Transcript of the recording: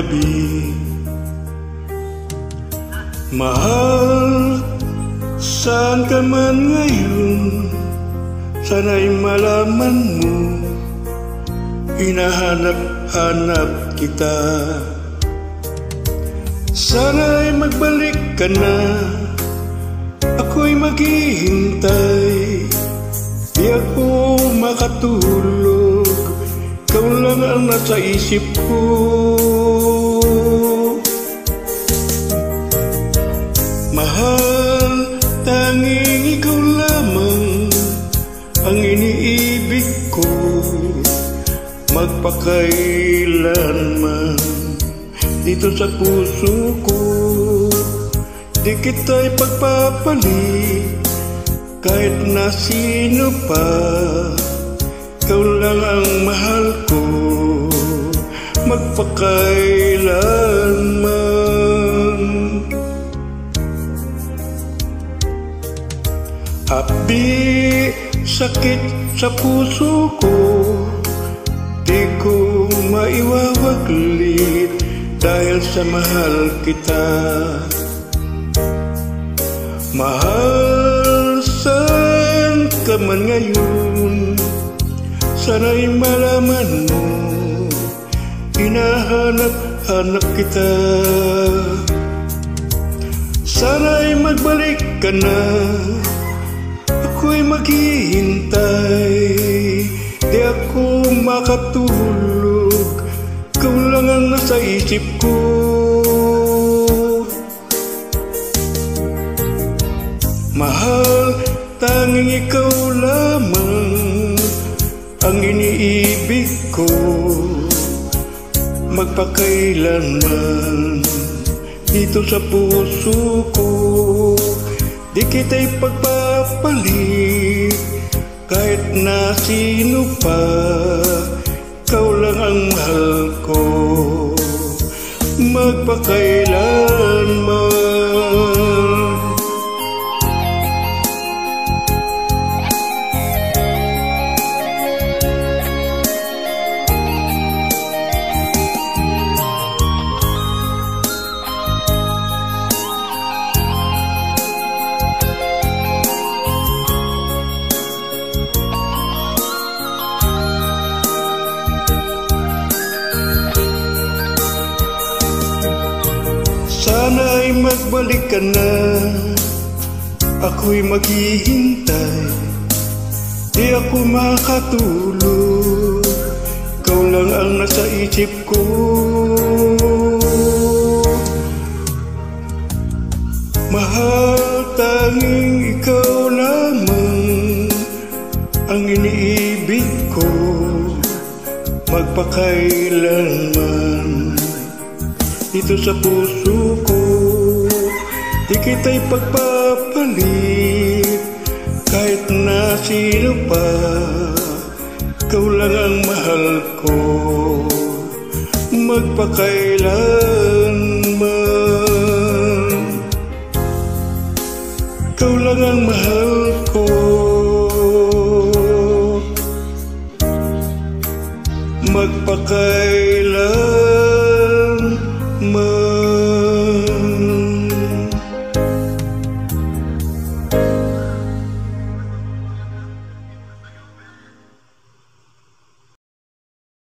gabi. Mahal, saan ka man ngayon, sana'y malaman mo, hinahanap-hanap kita. Sana'y magbalik ka na, ako'y maghihintay. Di ako makatulog, ikaw lang ang nasa isip ko. Mahal, tanging ikaw lamang ang iniibig ko, magpakailanman dito sa puso ko. Di kita'y pagpapalit kahit na sino pa, ikaw lang ang mahal ko, magpakailanman. Habi, sakit sa puso ko, di ko maiwawaglit dahil sa mahal kita. Mahal, saan ka man ngayon, sana'y malaman mo, hinahanap-hanap kita. Sana'y magbalik ka na, ako'y maghihintay. Di ako makatulog, ikaw lang ang nasa isip ko. Mahal, tanging ikaw lamang ang iniibig ko, magpakailanman dito sa puso ko. Di kita'y pagpapalit kahit na sino pa, ikaw lang ang mahal ko, magpakailanman. Sana'y magbalik ka na, ako'y maghihintay. Di ako makatulog, ikaw lang ang nasa isip ko. Mahal, tanging ikaw lamang ang iniibig ko, magpakailanman dito sa puso ko. Di kita'y pagpapalit kahit na sino pa, ikaw lang ang mahal ko, magpakailanman. Ikaw lang ang mahal ko, magpakailanman.